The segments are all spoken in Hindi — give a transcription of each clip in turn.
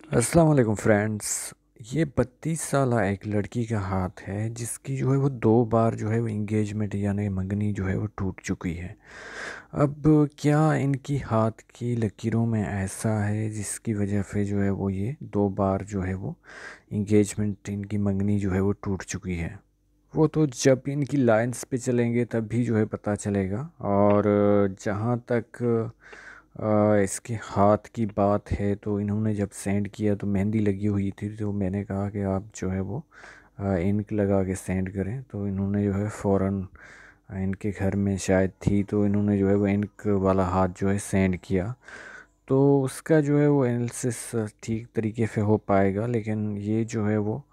अस्सलाम वालेकुम फ्रेंड्स। ये 32 साला एक लड़की का हाथ है जिसकी जो है वो 2 बार जो है वो इंगेजमेंट यानी मंगनी जो है वो टूट चुकी है। अब क्या इनकी हाथ की लकीरों में ऐसा है जिसकी वजह से जो है वो ये 2 बार जो है वो इंगेजमेंट इनकी मंगनी जो है वो टूट चुकी है। वो तो जब इनकी लाइंस पे चलेंगे तब भी जो है पता चलेगा। और जहाँ तक इसके हाथ की बात है तो इन्होंने जब सेंड किया तो मेहंदी लगी हुई थी, तो मैंने कहा कि आप जो है वो इंक लगा के सेंड करें। तो इन्होंने जो है फ़ौरन इनके घर में शायद थी, तो इन्होंने जो है वो इंक वाला हाथ जो है सेंड किया। तो उसका जो है वो एनालिसिस ठीक तरीके से हो पाएगा, लेकिन ये जो है वो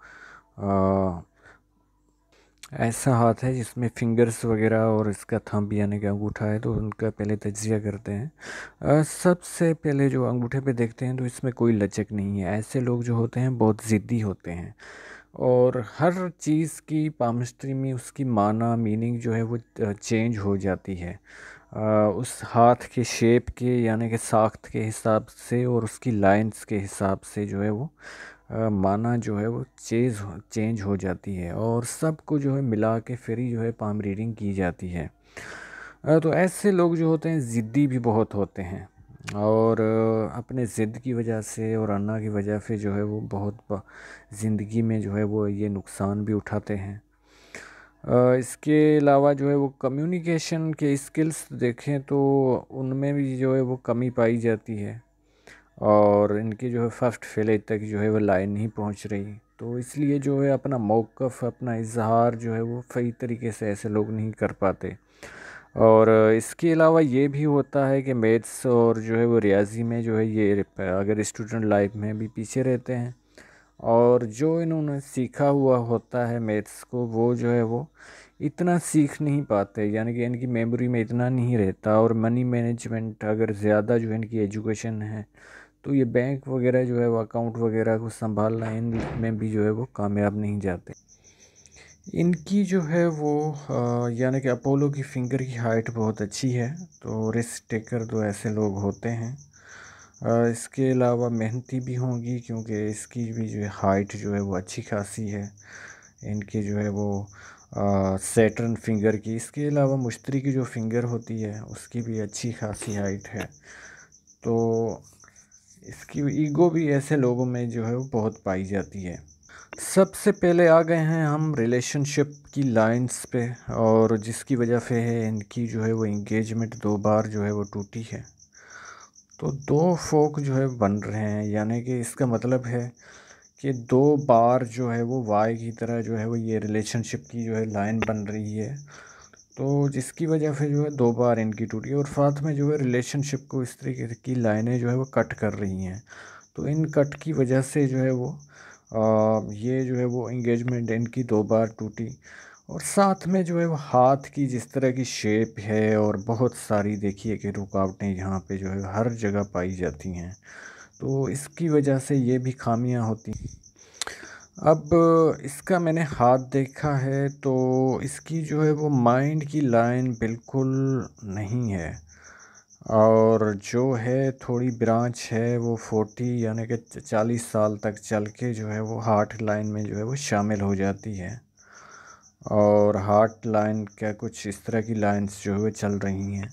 ऐसा हाथ है जिसमें फिंगर्स वगैरह और इसका थंब यानी कि अंगूठा है, तो उनका पहले तज्जिया करते हैं। सबसे पहले जो अंगूठे पे देखते हैं तो इसमें कोई लचक नहीं है। ऐसे लोग जो होते हैं बहुत ज़िद्दी होते हैं और हर चीज़ की पामिस्ट्री में उसकी माना मीनिंग जो है वो चेंज हो जाती है। उस हाथ के शेप के यानी कि साख्त के हिसाब से और उसकी लाइंस के हिसाब से जो है वो माना जो है वो चेंज हो जाती है और सबको जो है मिला के फिर ही जो है पाम रीडिंग की जाती है। तो ऐसे लोग जो होते हैं ज़िद्दी भी बहुत होते हैं और अपने ज़िद की वजह से और अन्ना की वजह से जो है वो बहुत ज़िंदगी में जो है वो ये नुकसान भी उठाते हैं। इसके अलावा जो है वो कम्युनिकेशन के स्किल्स देखें तो उनमें भी जो है वो कमी पाई जाती है और इनकी जो है फर्स्ट फेलेज तक जो है वो लाइन नहीं पहुंच रही। तो इसलिए जो है अपना मौक़िफ़ अपना इजहार जो है वो सही तरीके से ऐसे लोग नहीं कर पाते। और इसके अलावा ये भी होता है कि मैथ्स और जो है वो रियाजी में जो है ये अगर स्टूडेंट लाइफ में भी पीछे रहते हैं और जो इन्होंने सीखा हुआ होता है मैथ्स को वो जो है वो इतना सीख नहीं पाते, यानी कि इनकी मेमोरी में इतना नहीं रहता। और मनी मैनेजमेंट अगर ज़्यादा जो है इनकी एजुकेशन है तो ये बैंक वगैरह जो है वो अकाउंट वगैरह को संभालना इन में भी जो है वो कामयाब नहीं जाते। इनकी जो है वो यानी कि अपोलो की फिंगर की हाइट बहुत अच्छी है, तो रिस्क टेकर तो ऐसे लोग होते हैं। इसके अलावा मेहनती भी होंगी क्योंकि इसकी भी जो है हाइट जो है वो अच्छी खासी है। इनकी जो है वो सैटर्न फिंगर की, इसके अलावा मुश्तरी की जो फिंगर होती है उसकी भी अच्छी खासी हाइट है। तो इसकी ईगो भी ऐसे लोगों में जो है वो बहुत पाई जाती है। सबसे पहले आ गए हैं हम रिलेशनशिप की लाइंस पे, और जिसकी वजह से है इनकी जो है वो इंगेजमेंट 2 बार जो है वो टूटी है। तो दो फोक जो है बन रहे हैं, यानी कि इसका मतलब है कि 2 बार जो है वो वाई की तरह जो है वो ये रिलेशनशिप की जो है लाइन बन रही है। तो जिसकी वजह से जो है 2 बार इनकी टूटी और साथ में जो है रिलेशनशिप को इस तरीके की लाइनें जो है वो कट कर रही हैं। तो इन कट की वजह से जो है वो ये जो है वो इंगेजमेंट इनकी 2 बार टूटी। और साथ में जो है वो हाथ की जिस तरह की शेप है और बहुत सारी देखिए कि रुकावटें यहाँ पे जो है हर जगह पाई जाती हैं, तो इसकी वजह से ये भी खामियां होती हैं। अब इसका मैंने हाथ देखा है तो इसकी जो है वो माइंड की लाइन बिल्कुल नहीं है, और जो है थोड़ी ब्रांच है वो 40 यानी कि 40 साल तक चल के जो है वो हार्ट लाइन में जो है वो शामिल हो जाती है। और हार्ट लाइन क्या कुछ इस तरह की लाइंस जो है वो चल रही हैं,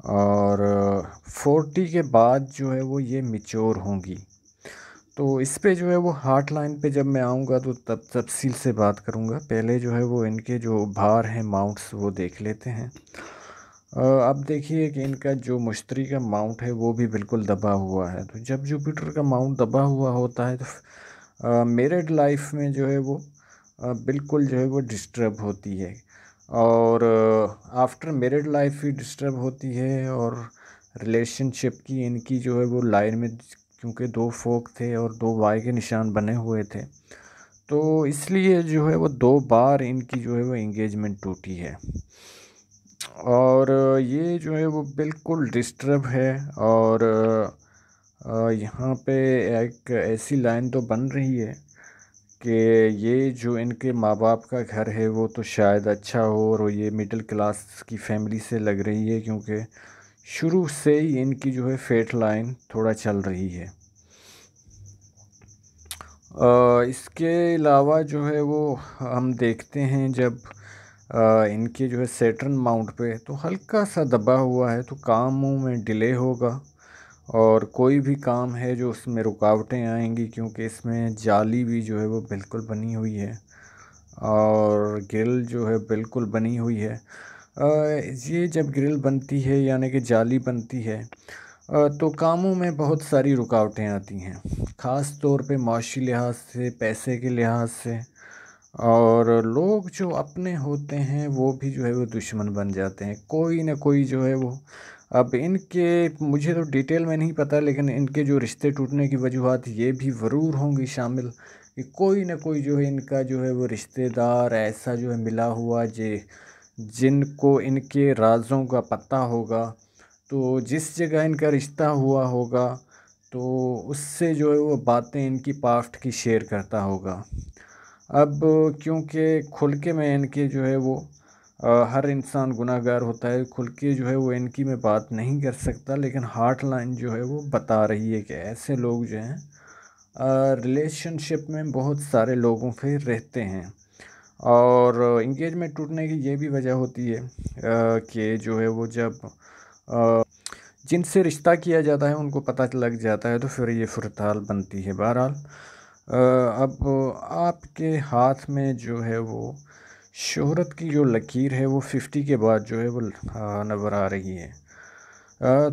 और 40 के बाद जो है वो ये मिच्योर होंगी। तो इस पे जो है वो हार्ट लाइन पे जब मैं आऊँगा तो तब तफसील से बात करूँगा। पहले जो है वो इनके जो भार हैं माउंट्स वो देख लेते हैं। अब देखिए कि इनका जो मुश्तरी का माउंट है वो भी बिल्कुल दबा हुआ है। तो जब जुपिटर का माउंट दबा हुआ होता है तो मैरिड लाइफ में जो है वो बिल्कुल जो है वो डिस्टर्ब होती है, और आफ्टर मैरिड लाइफ भी डिस्टर्ब होती है। और रिलेशनशिप की इनकी जो है वो लाइन में क्योंकि 2 फोक थे और 2 वाई के निशान बने हुए थे, तो इसलिए जो है वो 2 बार इनकी जो है वो एंगेजमेंट टूटी है। और ये जो है वो बिल्कुल डिस्टर्ब है। और यहाँ पे एक ऐसी लाइन तो बन रही है कि ये जो इनके माँ बाप का घर है वो तो शायद अच्छा हो, और ये मिडिल क्लास की फैमिली से लग रही है क्योंकि शुरू से ही इनकी जो है फेट लाइन थोड़ा चल रही है। इसके अलावा जो है वो हम देखते हैं जब इनके जो है सैटर्न माउंट पे तो हल्का सा दबा हुआ है तो कामों में डिले होगा और कोई भी काम है जो उसमें रुकावटें आएंगी, क्योंकि इसमें जाली भी जो है वो बिल्कुल बनी हुई है और ग्रिल जो है बिल्कुल बनी हुई है। ये जब ग्रिल बनती है यानी कि जाली बनती है तो कामों में बहुत सारी रुकावटें आती हैं, ख़ास तौर पे माशी लिहाज से, पैसे के लिहाज से। और लोग जो अपने होते हैं वो भी जो है वो दुश्मन बन जाते हैं, कोई ना कोई जो है वो। अब इनके मुझे तो डिटेल में नहीं पता, लेकिन इनके जो रिश्ते टूटने की वजूहत ये भी ज़रूर होंगी शामिल कि कोई ना कोई जो है इनका जो है वो रिश्तेदार ऐसा जो है मिला हुआ जिनको इनके राज़ों का पता होगा, तो जिस जगह इनका रिश्ता हुआ होगा तो उससे जो है वो बातें इनकी पास्ट की शेयर करता होगा। अब क्योंकि खुल के मैं इनके जो है वो हर इंसान गुनाहगार होता है, खुल के जो है वो इनकी मैं बात नहीं कर सकता, लेकिन हार्ट लाइन जो है वो बता रही है कि ऐसे लोग जो हैं रिलेशनशिप में बहुत सारे लोगों से रहते हैं। और इंगेजमेंट टूटने की ये भी वजह होती है कि जो है वो जब जिनसे रिश्ता किया जाता है उनको पता लग जाता है तो फिर ये फुरताल बनती है। बहरहाल अब आपके हाथ में जो है वो शोहरत की जो लकीर है वो 50 के बाद जो है वो नज़र आ रही है।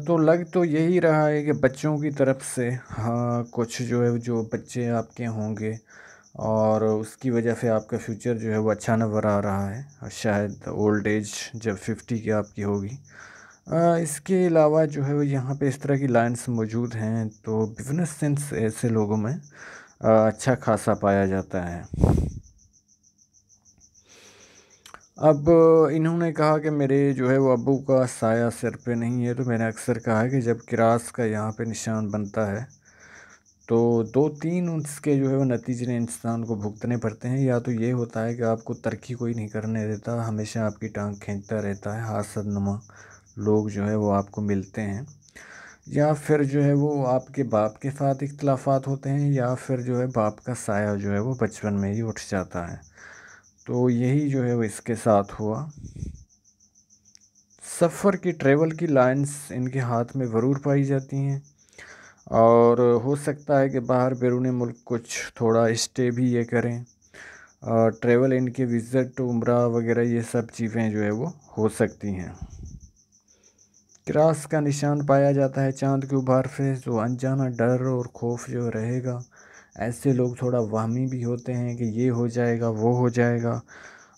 तो लग तो यही रहा है कि बच्चों की तरफ से हाँ कुछ जो है जो बच्चे आपके होंगे और उसकी वजह से आपका फ्यूचर जो है वो अच्छा नज़र आ रहा है, और शायद ओल्ड एज जब 50 की आपकी होगी। इसके अलावा जो है वो यहाँ पे इस तरह की लाइंस मौजूद हैं, तो बिजनेस सेंस ऐसे लोगों में अच्छा खासा पाया जाता है। अब इन्होंने कहा कि मेरे जो है वो अब्बू का साया सिर पे नहीं है, तो मैंने अक्सर कहा है कि जब किरास का यहाँ पे निशान बनता है तो दो तीन उसके जो है वो नतीजे इंसान को भुगतने पड़ते हैं। या तो ये होता है कि आपको तरक्की कोई नहीं करने देता, हमेशा आपकी टांग खींचता रहता है, हासदनुमा लोग जो है वो आपको मिलते हैं, या फिर जो है वो आपके बाप के साथ इख्तलाफात होते हैं, या फिर जो है बाप का साया जो है वो बचपन में ही उठ जाता है। तो यही जो है वो इसके साथ हुआ। सफ़र की ट्रेवल की लाइंस इनके हाथ में ज़रूर पाई जाती हैं, और हो सकता है कि बाहर बैरून मुल्क कुछ थोड़ा स्टे भी ये करें। ट्रेवल इनके विज़िट उम्रा वगैरह ये सब चीज़ें जो है वो हो सकती हैं। क्रॉस का निशान पाया जाता है चांद के उभार से, जो अनजाना डर और खौफ जो रहेगा, ऐसे लोग थोड़ा वाहमी भी होते हैं कि ये हो जाएगा वो हो जाएगा,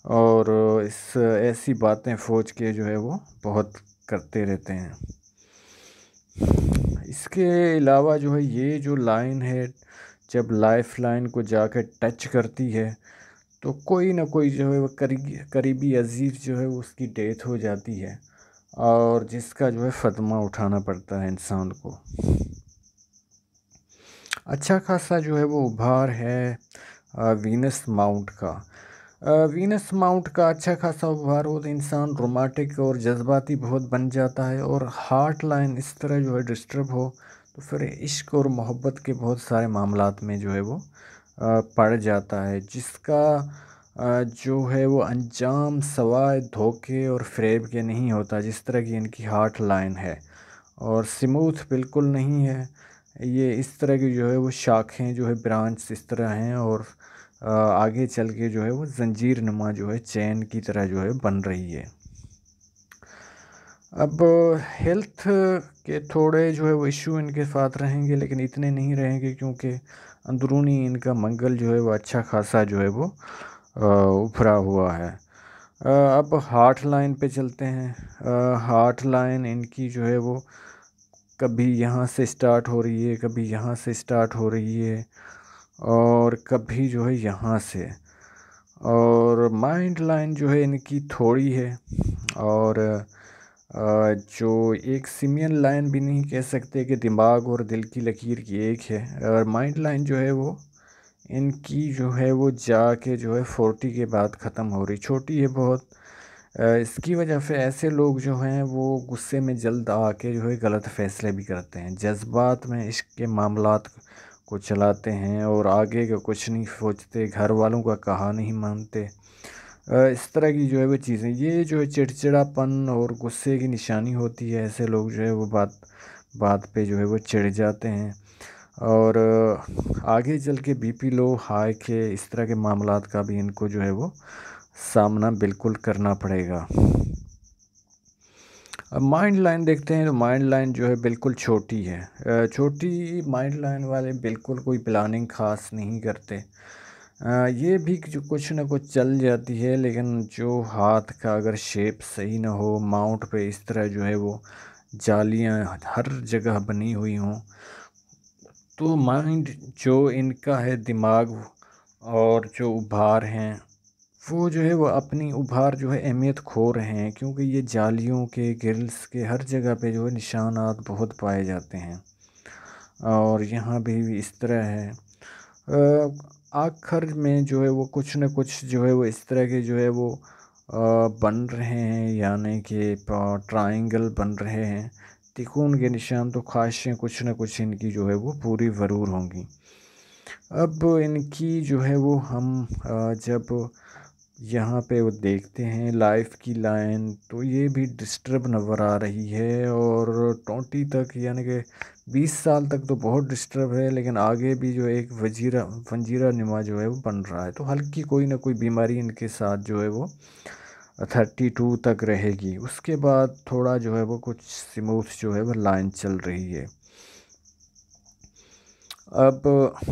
और इस ऐसी बातें सोच के जो है वो बहुत करते रहते हैं। इसके अलावा जो है ये जो लाइन है जब लाइफ लाइन को जाकर टच करती है तो कोई ना कोई जो है वो करीबी अजीज़ जो है वो उसकी डेथ हो जाती है, और जिसका जो है फ़तमा उठाना पड़ता है इंसान को। अच्छा खासा जो है वो उभार है वीनस माउंट का। वीनस माउंट का अच्छा खासा उभार हो तो इंसान रोमांटिक और जज्बाती बहुत बन जाता है, और हार्ट लाइन इस तरह जो है डिस्टर्ब हो तो फिर इश्क और मोहब्बत के बहुत सारे मामलात में जो है वो पड़ जाता है, जिसका जो है वो अंजाम सवाए धोखे और फ्रेब के नहीं होता, जिस तरह की इनकी हार्ट लाइन है, और स्मूथ बिल्कुल नहीं है। ये इस तरह की जो है वो शाखें जो है ब्रांच इस तरह हैं, और आगे चल के जो है वो जंजीर नुमा जो है चैन की तरह जो है बन रही है। अब हेल्थ के थोड़े जो है वो इशू इनके साथ रहेंगे, लेकिन इतने नहीं रहेंगे क्योंकि अंदरूनी इनका मंगल जो है वो अच्छा खासा जो है वो उभरा हुआ है। अब हार्ट लाइन पे चलते हैं। हार्ट लाइन इनकी जो है वो कभी यहाँ से स्टार्ट हो रही है, कभी यहाँ से स्टार्ट हो रही है, और कभी जो है यहाँ से। और माइंड लाइन जो है इनकी थोड़ी है, और जो एक सिमियन लाइन भी नहीं कह सकते कि दिमाग और दिल की लकीर की एक है, और माइंड लाइन जो है वो इनकी जो है वो जाके जो है 40 के बाद ख़त्म हो रही, छोटी है बहुत। इसकी वजह से ऐसे लोग जो हैं वो गुस्से में जल्द आके जो है गलत फ़ैसले भी करते हैं, जज्बात में इश्क के मामलात को चलाते हैं और आगे का कुछ नहीं सोचते, घर वालों का कहा नहीं मानते। इस तरह की जो है वो चीज़ें, ये जो है चिड़चिड़ापन और गुस्से की निशानी होती है। ऐसे लोग जो है वो बात बात पे जो है वो चिढ़ जाते हैं और आगे चल के बीपी लो, हाई के इस तरह के मामलात का भी इनको जो है वो सामना बिल्कुल करना पड़ेगा। अब माइंड लाइन देखते हैं तो माइंड लाइन जो है बिल्कुल छोटी है। छोटी माइंड लाइन वाले बिल्कुल कोई प्लानिंग ख़ास नहीं करते। ये भी जो कुछ ना कुछ चल जाती है, लेकिन जो हाथ का अगर शेप सही ना हो, माउंट पे इस तरह जो है वो जालियां हर जगह बनी हुई हों, तो माइंड जो इनका है दिमाग और जो उभार हैं, वो जो है वो अपनी उभार जो है अहमियत खो रहे हैं, क्योंकि ये जालियों के गिल्स के हर जगह पे जो है निशानात बहुत पाए जाते हैं और यहाँ भी इस तरह है। आखिर में जो है वो कुछ न कुछ जो है वो इस तरह के जो है वो बन रहे हैं, यानी कि ट्रायंगल बन रहे हैं। तिकोन के निशान तो ख्वाहिशें कुछ न कुछ इनकी जो है वो पूरी ज़रूर होंगी। अब इनकी जो है वो हम जब यहाँ पे वो देखते हैं लाइफ की लाइन, तो ये भी डिस्टर्ब नज़र आ रही है और 20 तक यानी कि 20 साल तक तो बहुत डिस्टर्ब है, लेकिन आगे भी जो एक वजीरा वंजीरा नुमा जो है वो बन रहा है, तो हल्की कोई ना कोई बीमारी इनके साथ जो है वो 32 तक रहेगी। उसके बाद थोड़ा जो है वो कुछ स्मूथ जो है वो लाइन चल रही है। अब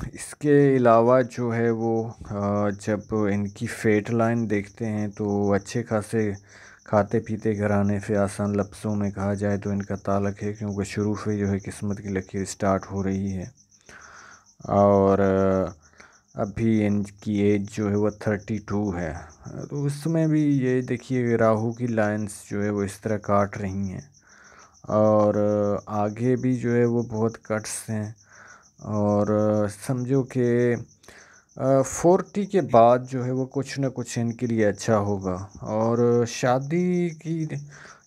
इसके अलावा जो है वो जब इनकी फेट लाइन देखते हैं तो अच्छे खासे खाते पीते घराने से आसान लफ्ज़ों में कहा जाए तो इनका ताल्लुक़ है, क्योंकि शुरू से जो है किस्मत की लकीर स्टार्ट हो रही है और अभी इनकी एज जो है वो 32 है। तो उसमें भी ये देखिए राहु की लाइंस जो है वो इस तरह काट रही हैं और आगे भी जो है वो बहुत कट्स हैं और समझो कि 40 के बाद जो है वो कुछ ना कुछ इनके लिए अच्छा होगा और शादी की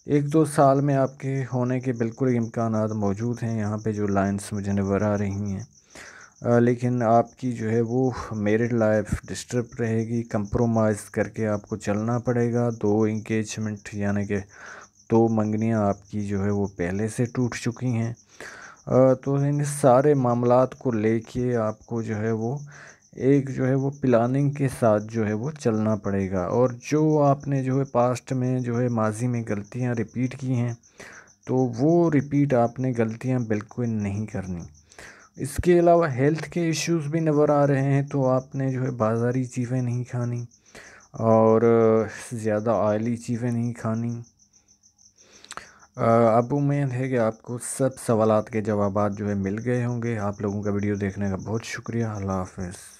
1-2 साल में आपके होने के बिल्कुल इम्कानात मौजूद हैं। यहाँ पे जो लाइंस मुझे नज़र आ रही हैं, लेकिन आपकी जो है वो मैरिड लाइफ डिस्टर्ब रहेगी, कंप्रोमाइज़ करके आपको चलना पड़ेगा। 2 इंगेजमेंट यानी कि 2 मंगनियाँ आपकी जो है वो पहले से टूट चुकी हैं। तो इन सारे मामलात को लेके आपको जो है वो एक जो है वो प्लानिंग के साथ जो है वो चलना पड़ेगा और जो आपने जो है पास्ट में जो है माजी में गलतियां रिपीट की हैं, तो वो रिपीट आपने गलतियां बिल्कुल नहीं करनी। इसके अलावा हेल्थ के इश्यूज भी नज़र आ रहे हैं, तो आपने जो है बाज़ारी चीज़ें नहीं खानी और ज़्यादा ऑयली चीज़ें नहीं खानी। अब उम्मीद है कि आपको सब सवालात के जवाबात जो है मिल गए होंगे। आप लोगों का वीडियो देखने का बहुत शुक्रिया। अल्लाह हाफ़िज़।